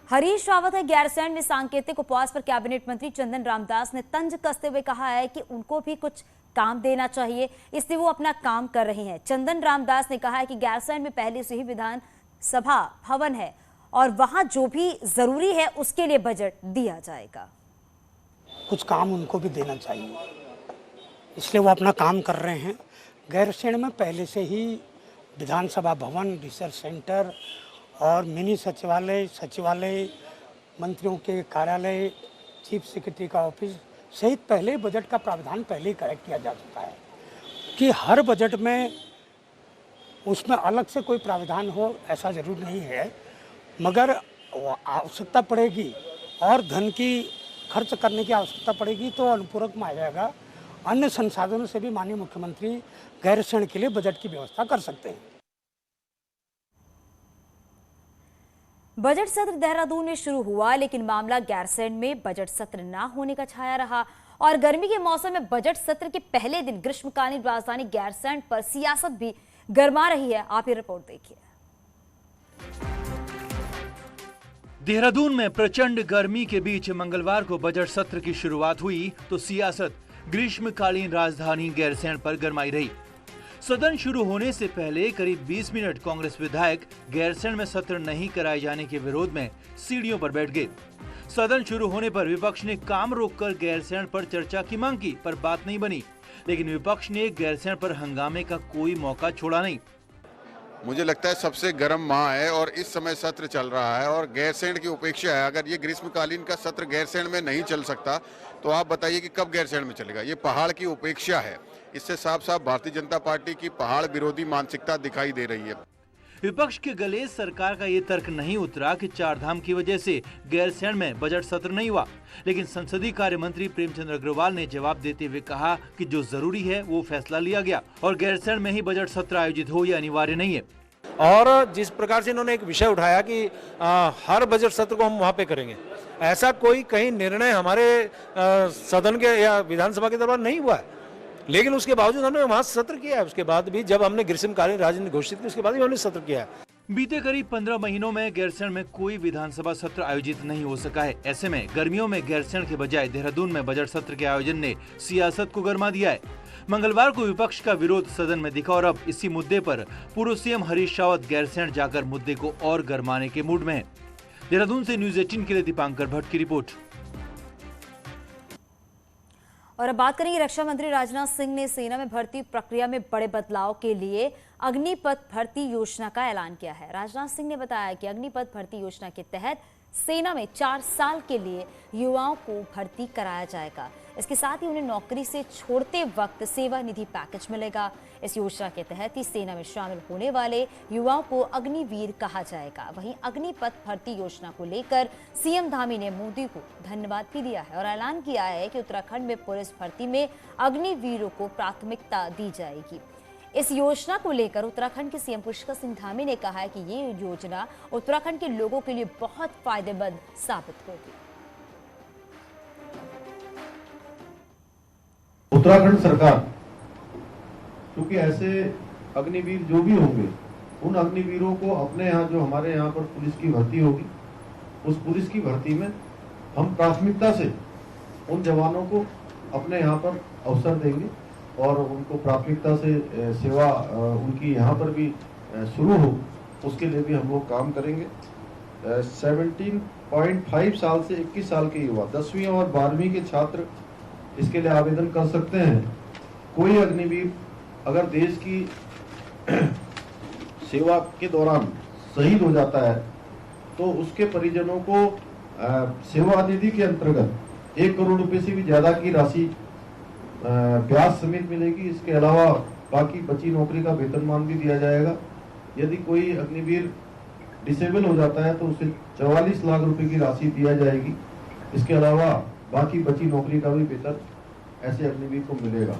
हरीश रावत है गैरसैंण में सांकेतिक उपवास पर कैबिनेट मंत्री चंदन रामदास ने तंज कसते हुए कहा है कि उनको भी कुछ काम देना चाहिए, इसलिए वो अपना काम कर रहे हैं। चंदन रामदास ने कहा है कि गैरसैंण में पहले से ही विधानसभा भवन है और वहां जो भी जरूरी है उसके लिए बजट दिया जाएगा। कुछ काम उनको भी देना चाहिए, इसलिए वो अपना काम कर रहे हैं। गैरसैंण में पहले से ही विधानसभा भवन, रिसर्च सेंटर और मिनी सचिवालय, मंत्रियों के कार्यालय, चीफ सेक्रेटरी का ऑफिस सहित पहले बजट का प्रावधान पहले ही करेक्ट किया जा चुका है कि हर बजट में उसमें अलग से कोई प्रावधान हो, ऐसा जरूर नहीं है। मगर आवश्यकता पड़ेगी और धन की खर्च करने की आवश्यकता पड़ेगी तो अनुपूरक में आ जाएगा। अन्य संसाधनों से भी माननीय मुख्यमंत्री गैरसैंण के लिए बजट की व्यवस्था कर सकते हैं। बजट सत्र देहरादून में शुरू हुआ, लेकिन मामला गैरसैंण में बजट सत्र न होने का छाया रहा और गर्मी के मौसम में बजट सत्र के पहले दिन ग्रीष्मकालीन राजधानी गैरसैंण पर सियासत भी गर्मा रही है। आप ये रिपोर्ट देखिए। देहरादून में प्रचंड गर्मी के बीच मंगलवार को बजट सत्र की शुरुआत हुई तो सियासत ग्रीष्मकालीन राजधानी गैरसैंण पर गरमाई रही। सदन शुरू होने से पहले करीब 20 मिनट कांग्रेस विधायक गैरसैंण में सत्र नहीं कराए जाने के विरोध में सीढ़ियों पर बैठ गए। सदन शुरू होने पर विपक्ष ने काम रोककर गैरसैंण पर चर्चा की मांग की, पर बात नहीं बनी। लेकिन विपक्ष ने गैरसैंण पर हंगामे का कोई मौका छोड़ा नहीं। मुझे लगता है सबसे गर्म माह है और इस समय सत्र चल रहा है और गैरसैंण की उपेक्षा है। अगर ये ग्रीष्मकालीन का सत्र गैरसैंण में नहीं चल सकता तो आप बताइए कि कब गैरसैंण में चलेगा। ये पहाड़ की उपेक्षा है। इससे साफ साफ भारतीय जनता पार्टी की पहाड़ विरोधी मानसिकता दिखाई दे रही है। विपक्ष के गले सरकार का ये तर्क नहीं उतरा कि चारधाम की वजह से गैरसैंण में बजट सत्र नहीं हुआ, लेकिन संसदीय कार्य मंत्री प्रेमचंद अग्रवाल ने जवाब देते हुए कहा कि जो जरूरी है वो फैसला लिया गया और गैरसैंण में ही बजट सत्र आयोजित हो ये अनिवार्य नहीं है। और जिस प्रकार से इन्होंने एक विषय उठाया कि हर बजट सत्र को हम वहाँ पे करेंगे, ऐसा कोई कहीं निर्णय हमारे सदन के या विधानसभा के दरबार नहीं हुआ है, लेकिन उसके बावजूद हमने वहाँ सत्र किया है। उसके बाद भी जब हमने ग्रीष्मकालीन राजनीति घोषित की उसके बाद भी हमने सत्र किया है। बीते करीब 15 महीनों में गैरसैंण में कोई विधानसभा सत्र आयोजित नहीं हो सका है। ऐसे में गर्मियों में गैरसैंण के बजाय देहरादून में बजट सत्र के आयोजन ने सियासत को गर्मा दिया है। मंगलवार को विपक्ष का विरोध सदन में दिखा और अब इसी मुद्दे पर पूर्व सीएम हरीश रावत गैरसैंण जाकर मुद्दे को और गरमाने के मूड में है। देहरादून से न्यूज़ 18 के लिए दीपांकर भट्ट की रिपोर्ट। और अब बात करेंगे, रक्षा मंत्री राजनाथ सिंह ने सेना में भर्ती प्रक्रिया में बड़े बदलाव के लिए अग्निपथ भर्ती योजना का ऐलान किया है। राजनाथ सिंह ने बताया कि अग्निपथ भर्ती योजना के तहत सेना में 4 साल के लिए युवाओं को भर्ती कराया जाएगा। इसके साथ ही उन्हें नौकरी से छोड़ते वक्त सेवा निधि पैकेज मिलेगा। इस योजना के तहत ही सेना में शामिल होने वाले युवाओं को अग्निवीर कहा जाएगा। वहीं अग्निपथ भर्ती योजना को लेकर सीएम धामी ने मोदी को धन्यवाद भी दिया है और ऐलान किया है कि उत्तराखंड में पुलिस भर्ती में अग्निवीरों को प्राथमिकता दी जाएगी। इस योजना को लेकर उत्तराखंड के सीएम पुष्कर सिंह धामी ने कहा है कि ये योजना उत्तराखंड के लोगों के लिए बहुत फायदेमंद साबित होगी। उत्तराखंड सरकार क्योंकि ऐसे अग्निवीर जो भी होंगे उन अग्निवीरों को अपने यहाँ जो हमारे यहाँ पर पुलिस की भर्ती होगी उस पुलिस की भर्ती में हम प्राथमिकता से उन जवानों को अपने यहाँ पर अवसर देंगे और उनको प्राथमिकता से सेवा उनकी यहाँ पर भी शुरू हो, उसके लिए भी हम लोग काम करेंगे। 17.5 साल से 21 साल के युवा 10वीं और 12वीं के छात्र इसके लिए आवेदन कर सकते हैं। कोई अग्निवीर अगर देश की सेवा के दौरान शहीद हो जाता है तो उसके परिजनों को सेवा निधि के अंतर्गत 1 करोड़ रुपए से भी ज्यादा की राशि ब्याज समेत मिलेगी। इसके अलावा बाकी बची नौकरी का वेतनमान भी दिया जाएगा। यदि कोई अग्निवीर डिसेबल हो जाता है तो उसे 44 लाख रुपए की राशि दिया जाएगी। इसके अलावा बाकी बची नौकरी का भी वेतन ऐसे अग्निवीर को मिलेगा।